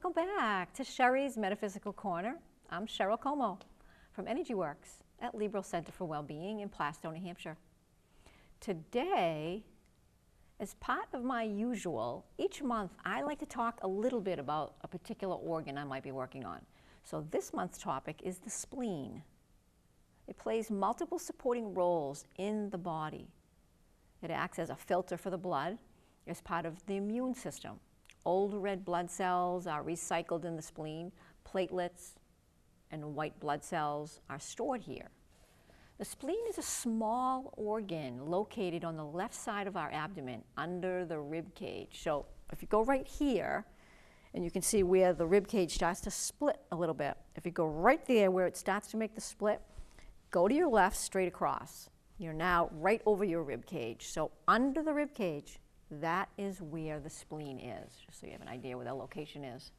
welcome back to Sherry's Metaphysical Corner. I'm Cheryl Como from Energy Works at Libro Center for Wellbeing in Plastow, New Hampshire. Today, as part of my usual, each month I like to talk a little bit about a particular organ I might be working on. So this month's topic is the spleen. It plays multiple supporting roles in the body. It acts as a filter for the blood as part of the immune system. Old red blood cells are recycled in the spleen. Platelets and white blood cells are stored here. The spleen is a small organ located on the left side of our abdomen under the rib cage. So if you go right here, and you can see where the rib cage starts to split a little bit. If you go right there where it starts to make the split, go to your left straight across. You're now right over your rib cage. So under the rib cage, that is where the spleen is, just so you have an idea where the location is.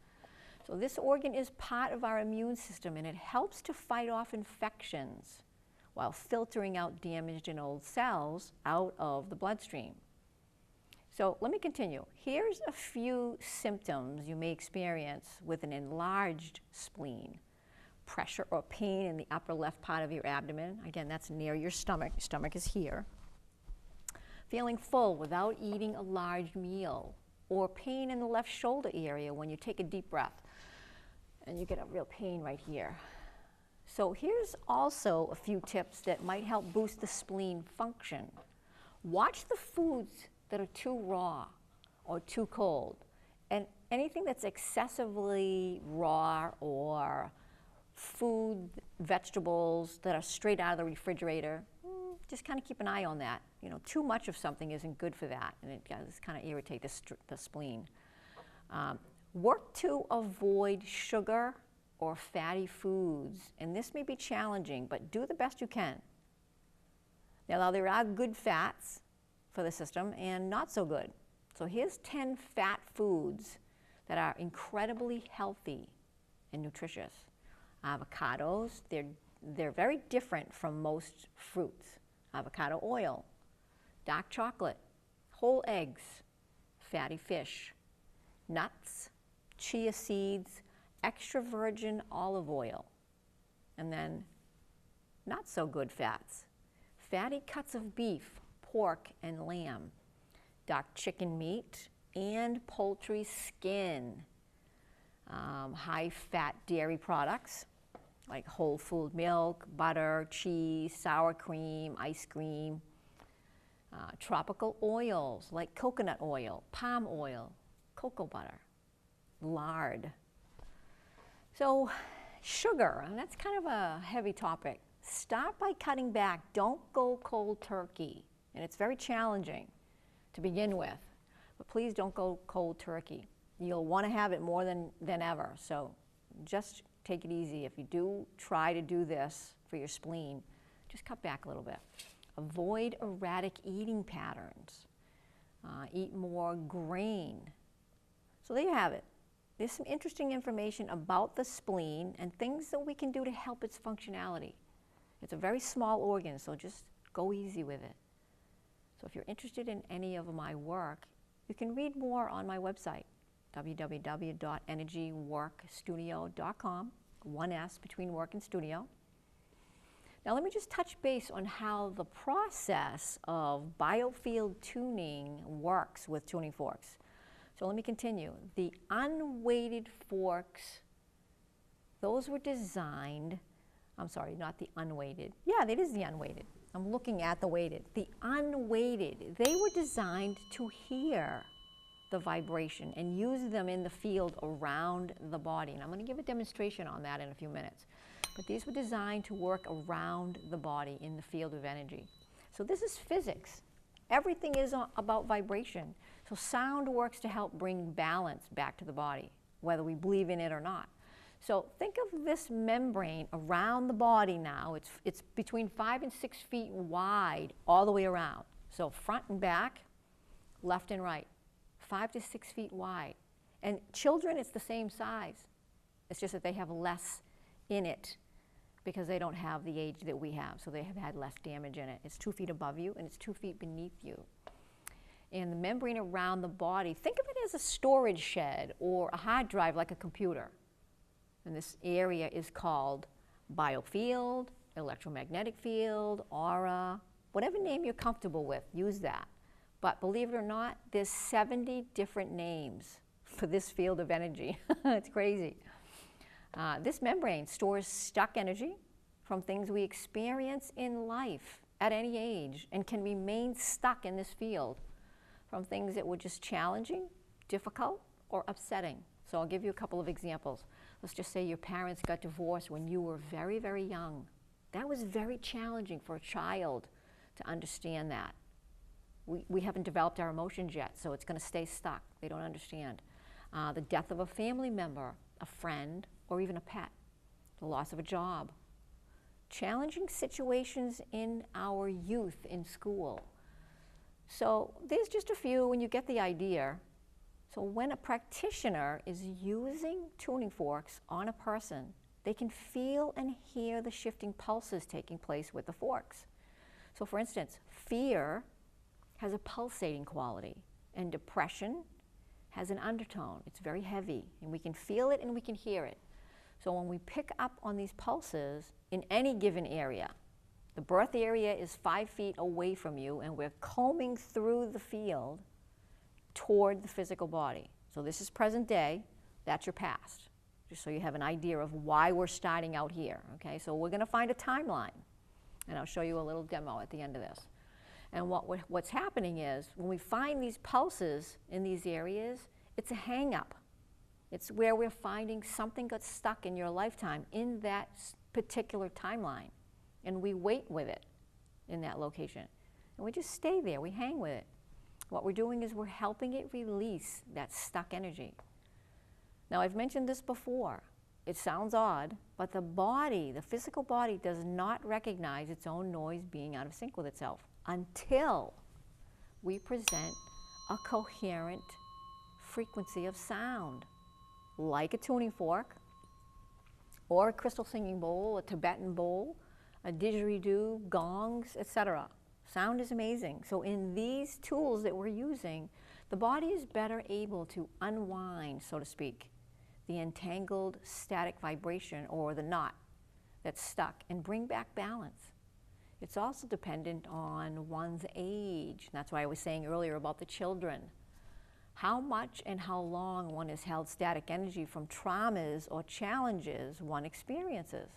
So this organ is part of our immune system, and it helps to fight off infections while filtering out damaged and old cells out of the bloodstream. So let me continue. Here's a few symptoms you may experience with an enlarged spleen. Pressure or pain in the upper left part of your abdomen. Again, that's near your stomach. Your stomach is here. Feeling full without eating a large meal, or pain in the left shoulder area when you take a deep breath and you get a real pain right here. So here's also a few tips that might help boost the spleen function. Watch the foods that are too raw or too cold, and anything that's excessively raw or food, vegetables that are straight out of the refrigerator, just kind of keep an eye on that. You know, too much of something isn't good for that, and it does kind of irritate the spleen. Work to avoid sugar or fatty foods, and this may be challenging, but do the best you can. Now there are good fats for the system and not so good. So here's 10 fat foods that are incredibly healthy and nutritious. Avocados, they're very different from most fruits. Avocado oil, dark chocolate, whole eggs, fatty fish, nuts, chia seeds, extra virgin olive oil, and then not so good fats. Fatty cuts of beef, pork, and lamb, dark chicken meat, and poultry skin. High-fat dairy products like whole food milk, butter, cheese, sour cream, ice cream. Tropical oils like coconut oil, palm oil, cocoa butter, lard. So sugar, and that's kind of a heavy topic. Start by cutting back. Don't go cold turkey. And it's very challenging to begin with, but please don't go cold turkey. You'll want to have it more than ever, so just take it easy. If you do try to do this for your spleen, just cut back a little bit. Avoid erratic eating patterns. Eat more grain. So there you have it. There's some interesting information about the spleen and things that we can do to help its functionality. It's a very small organ, so just go easy with it. So if you're interested in any of my work, you can read more on my website, www.energyworkstudio.com, one S between work and studio. Now let me just touch base on how the process of BIOFIELD tuning works with tuning forks. So let me continue. The unweighted forks, those were designed, I'm sorry, not the unweighted. Yeah, it is the unweighted. I'm looking at the weighted. The unweighted, they were designed to hear the vibration and use them in the field around the body. And I'm going to give a demonstration on that in a few minutes. But these were designed to work around the body in the field of energy. So this is physics. Everything is about vibration. So sound works to help bring balance back to the body, whether we believe in it or not. So think of this membrane around the body now. It's between 5 and 6 feet wide all the way around. So front and back, left and right, 5 to 6 feet wide. And children, it's the same size. It's just that they have less in it because they don't have the age that we have. So they have had less damage in it. It's 2 feet above you and it's 2 feet beneath you. And the membrane around the body, think of it as a storage shed or a hard drive like a computer. And this area is called biofield, electromagnetic field, aura, whatever name you're comfortable with, use that. But believe it or not, there's 70 different names for this field of energy. It's crazy. This membrane stores stuck energy from things we experience in life at any age and can remain stuck in this field from things that were just challenging, difficult, or upsetting. So I'll give you a couple of examples. Let's just say your parents got divorced when you were very, very young. That was very challenging for a child to understand that. We haven't developed our emotions yet, so it's going to stay stuck. They don't understand. The death of a family member, a friend, or even a pet. The loss of a job. Challenging situations in our youth in school. So there's just a few, and you get the idea. So when a practitioner is using tuning forks on a person, they can feel and hear the shifting pulses taking place with the forks. So for instance, fear has a pulsating quality, and depression has an undertone. It's very heavy, and we can feel it and we can hear it. So when we pick up on these pulses in any given area, the birth area is 5 feet away from you, and we're combing through the field toward the physical body. So this is present day, that's your past. Just so you have an idea of why we're starting out here, okay? So we're gonna find a timeline, and I'll show you a little demo at the end of this. And what's happening is, when we find these pulses in these areas, it's a hang-up. It's where we're finding something got stuck in your lifetime in that particular timeline. And we wait with it in that location. And we just stay there, we hang with it. What we're doing is we're helping it release that stuck energy. Now, I've mentioned this before. It sounds odd, but the body, the physical body, does not recognize its own noise being out of sync with itself until we present a coherent frequency of sound, like a tuning fork, or a crystal singing bowl, a Tibetan bowl, a didgeridoo, gongs, etc. Sound is amazing. So in these tools that we're using, the body is better able to unwind, so to speak, the entangled static vibration or the knot that's stuck and bring back balance. It's also dependent on one's age. That's why I was saying earlier about the children. How much and how long one has held static energy from traumas or challenges one experiences.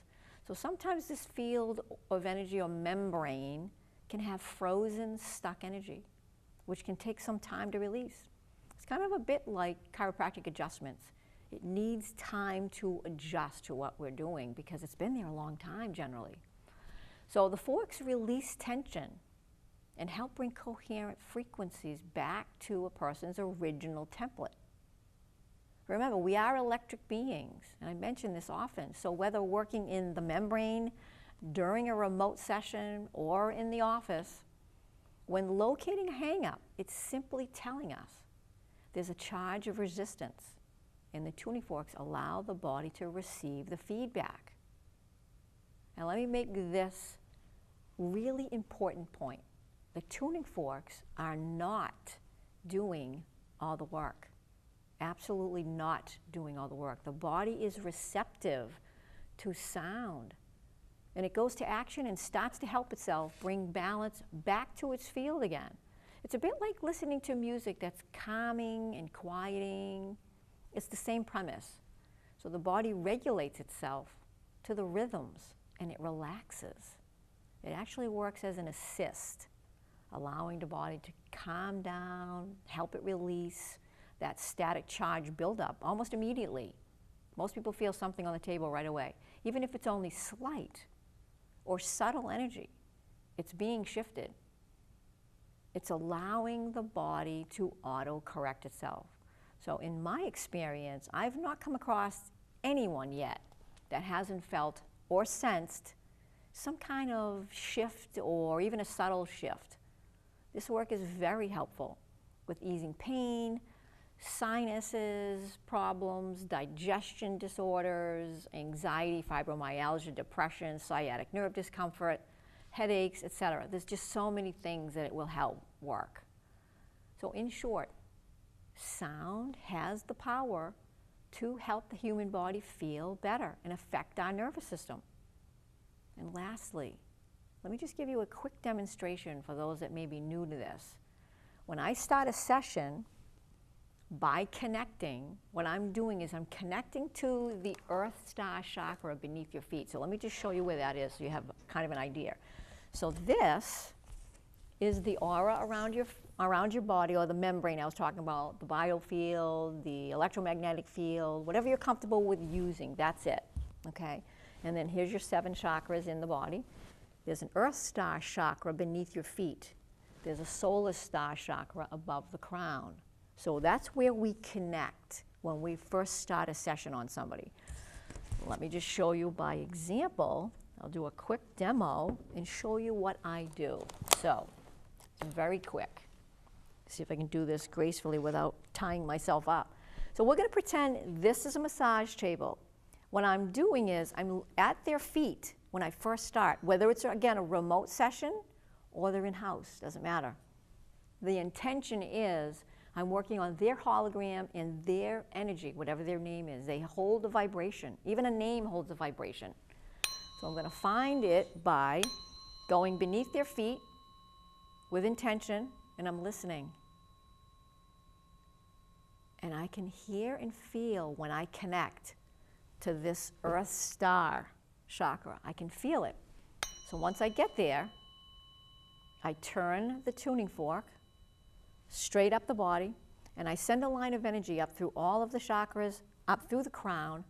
So sometimes this field of energy or membrane can have frozen, stuck energy, which can take some time to release. It's kind of a bit like chiropractic adjustments. It needs time to adjust to what we're doing because it's been there a long time generally. So the forks release tension and help bring coherent frequencies back to a person's original template. Remember, we are electric beings, and I mention this often. So whether working in the membrane, during a remote session, or in the office, when locating a hang-up, it's simply telling us there's a charge of resistance, and the tuning forks allow the body to receive the feedback. Now let me make this really important point. The tuning forks are not doing all the work. Absolutely not doing all the work. The body is receptive to sound. And it goes to action and starts to help itself bring balance back to its field again. It's a bit like listening to music that's calming and quieting. It's the same premise. So the body regulates itself to the rhythms and it relaxes. It actually works as an assist, allowing the body to calm down, help it release that static charge buildup almost immediately. Most people feel something on the table right away. Even if it's only slight or subtle energy, it's being shifted. It's allowing the body to auto-correct itself. So in my experience, I've not come across anyone yet that hasn't felt or sensed some kind of shift or even a subtle shift. This work is very helpful with easing pain, sinuses, problems, digestion disorders, anxiety, fibromyalgia, depression, sciatic nerve discomfort, headaches, etc. There's just so many things that it will help work. So in short, sound has the power to help the human body feel better and affect our nervous system. And lastly, let me just give you a quick demonstration for those that may be new to this. When I start a session, by connecting, what I'm doing is I'm connecting to the Earth Star chakra beneath your feet. So let me just show you where that is so you have kind of an idea. So this is the aura around your body, or the membrane I was talking about, the biofield, the electromagnetic field, whatever you're comfortable with using, that's it, okay? And then here's your 7 chakras in the body. There's an Earth Star chakra beneath your feet. There's a Solar Star chakra above the crown. So that's where we connect when we first start a session on somebody. Let me just show you by example. I'll do a quick demo and show you what I do. So, it's very quick. See if I can do this gracefully without tying myself up. So we're going to pretend this is a massage table. What I'm doing is I'm at their feet when I first start, whether it's, again, a remote session or they're in-house, doesn't matter. The intention is I'm working on their hologram and their energy, whatever their name is. They hold a vibration. Even a name holds a vibration. So I'm going to find it by going beneath their feet with intention, and I'm listening. And I can hear and feel when I connect to this Earth Star chakra. I can feel it. So once I get there, I turn the tuning fork straight up the body, and I send a line of energy up through all of the chakras, up through the crown,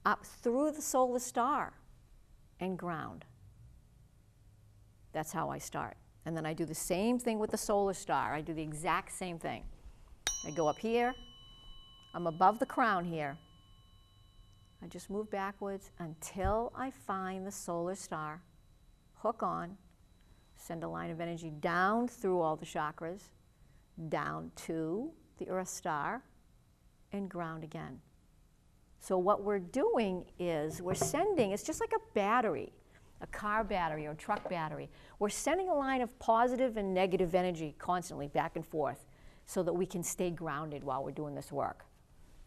up through the solar star, and ground. That's how I start. And then I do the same thing with the solar star. I do the exact same thing. I go up here. I'm above the crown here. I just move backwards until I find the solar star, hook on, send a line of energy down through all the chakras, down to the Earth Star, and ground again. So what we're doing is we're sending, it's just like a battery, a car battery or a truck battery. We're sending a line of positive and negative energy constantly back and forth so that we can stay grounded while we're doing this work.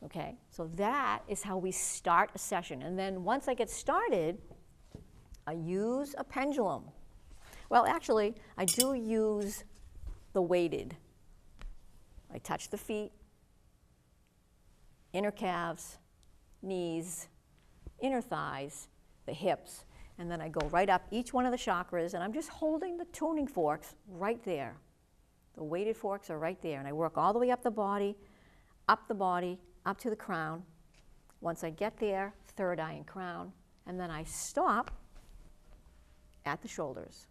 Okay, so that is how we start a session. And then once I get started, I use a pendulum. Well, actually, I do use the weighted. I touch the feet, inner calves, knees, inner thighs, the hips, and then I go right up each one of the chakras, and I'm just holding the tuning forks right there. The weighted forks are right there, and I work all the way up the body, up to the crown. Once I get there, third eye and crown, and then I stop at the shoulders.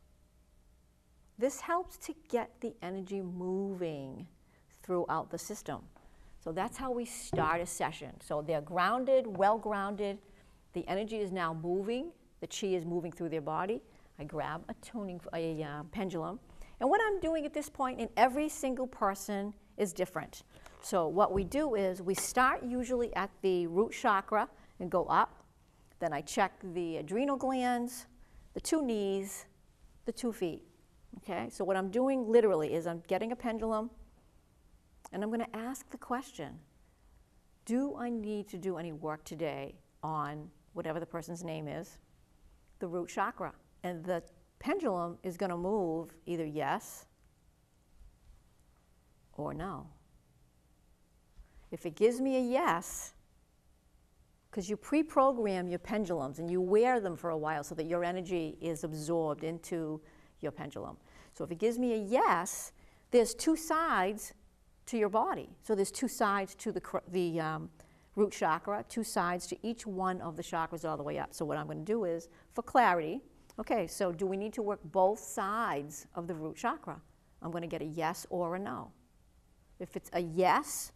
This helps to get the energy moving throughout the system. So that's how we start a session. So they're grounded, well grounded. The energy is now moving. The chi is moving through their body. I grab a pendulum. And what I'm doing at this point, and every single person is different. So what we do is we start usually at the root chakra and go up. Then I check the adrenal glands, the 2 knees, the 2 feet. Okay, so what I'm doing literally is I'm getting a pendulum, and I'm going to ask the question, do I need to do any work today on whatever the person's name is, the root chakra? And the pendulum is going to move either yes or no. If it gives me a yes, because you pre-program your pendulums and you wear them for a while so that your energy is absorbed into your pendulum. So if it gives me a yes, there's 2 sides to your body. So there's 2 sides to the root chakra, 2 sides to each one of the chakras all the way up. So what I'm going to do is, for clarity, okay, so do we need to work both sides of the root chakra? I'm going to get a yes or a no. If it's a yes,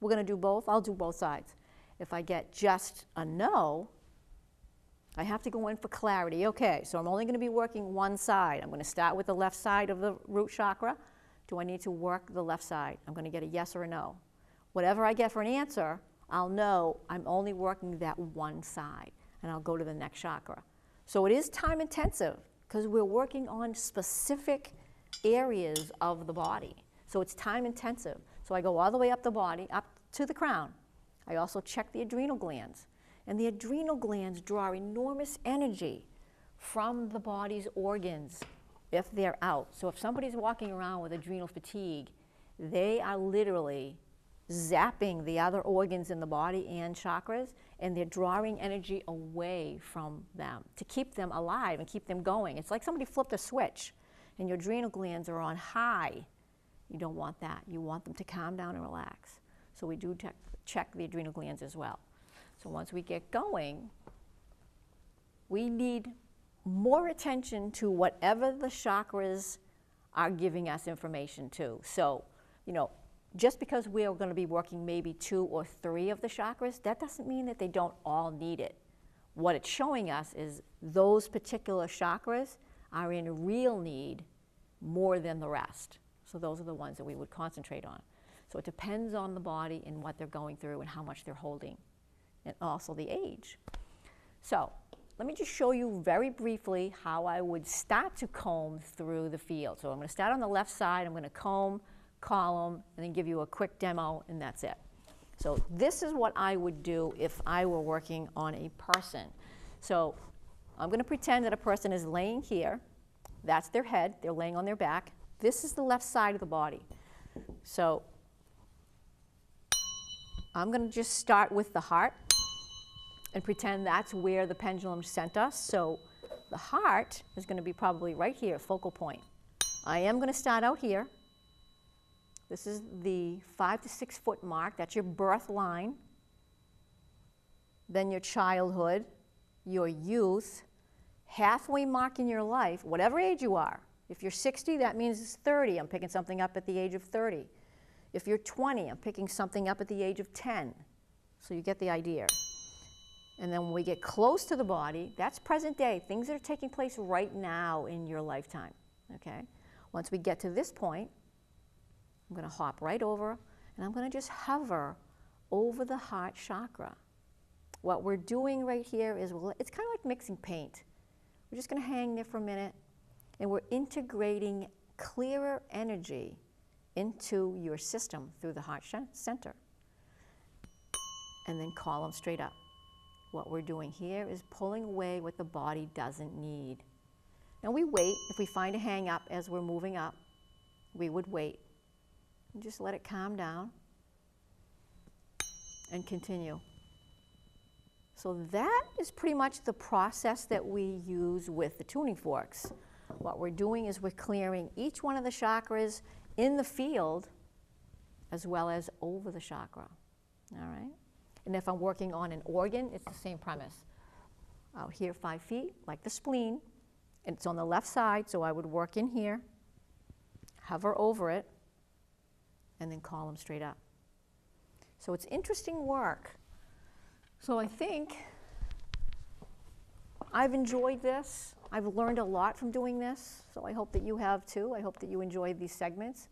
we're going to do both. I'll do both sides. If I get just a no, I have to go in for clarity. Okay, so I'm only going to be working one side. I'm going to start with the left side of the root chakra. Do I need to work the left side? I'm going to get a yes or a no. Whatever I get for an answer, I'll know I'm only working that one side, and I'll go to the next chakra. So it is time intensive because we're working on specific areas of the body. So it's time intensive. So I go all the way up the body, up to the crown. I also check the adrenal glands. And the adrenal glands draw enormous energy from the body's organs if they're out. So if somebody's walking around with adrenal fatigue, they are literally zapping the other organs in the body and chakras, and they're drawing energy away from them to keep them alive and keep them going. It's like somebody flipped a switch and your adrenal glands are on high. You don't want that. You want them to calm down and relax. So we do check the adrenal glands as well. So once we get going, we need more attention to whatever the chakras are giving us information to. So, you know, just because we are going to be working maybe 2 or 3 of the chakras, that doesn't mean that they don't all need it. What it's showing us is those particular chakras are in real need more than the rest. So those are the ones that we would concentrate on. So it depends on the body and what they're going through and how much they're holding, and also the age. So let me just show you very briefly how I would start to comb through the field. So I'm going to start on the left side. I'm going to comb, column, and then give you a quick demo, and that's it. So this is what I would do if I were working on a person. So I'm going to pretend that a person is laying here. That's their head. They're laying on their back. This is the left side of the body. So I'm going to just start with the heart and pretend that's where the pendulum sent us. So the heart is going to be probably right here, focal point. I am going to start out here. This is the 5 to 6 foot mark. That's your birth line. Then your childhood, your youth, halfway mark in your life, whatever age you are. If you're 60, that means it's 30. I'm picking something up at the age of 30. If you're 20, I'm picking something up at the age of 10. So you get the idea. And then when we get close to the body, that's present day, things that are taking place right now in your lifetime, okay? Once we get to this point, I'm going to hop right over, and I'm going to just hover over the heart chakra. What we're doing right here is, it's kind of like mixing paint. We're just going to hang there for a minute, and we're integrating clearer energy into your system through the heart center. And then column straight up. What we're doing here is pulling away what the body doesn't need. And we wait. If we find a hang up as we're moving up, we would wait. And just let it calm down and continue. So that is pretty much the process that we use with the tuning forks. What we're doing is we're clearing each one of the chakras in the field as well as over the chakra. All right? And if I'm working on an organ, it's the same premise. Out here 5 feet, like the spleen, and it's on the left side, so I would work in here, hover over it, and then column straight up. So it's interesting work. So I think I've enjoyed this. I've learned a lot from doing this, so I hope that you have too. I hope that you enjoyed these segments.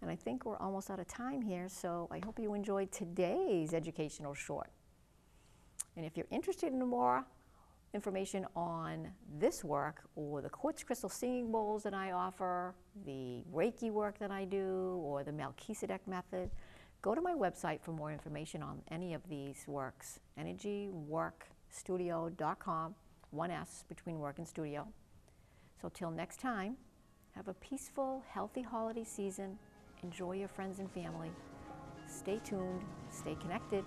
And I think we're almost out of time here, so I hope you enjoyed today's educational short. And if you're interested in more information on this work or the quartz crystal singing bowls that I offer, the Reiki work that I do, or the Melchizedek method, go to my website for more information on any of these works, energyworkstudio.com, 1 S between work and studio. So till next time, have a peaceful, healthy holiday season. Enjoy your friends and family. Stay tuned, stay connected.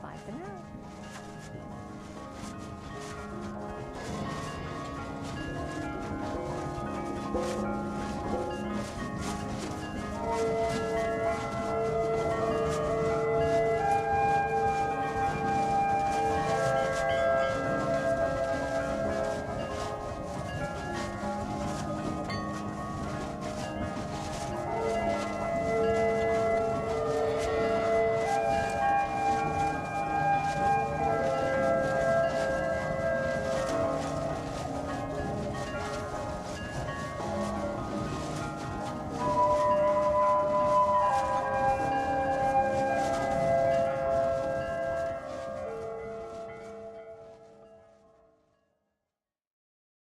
Bye for now.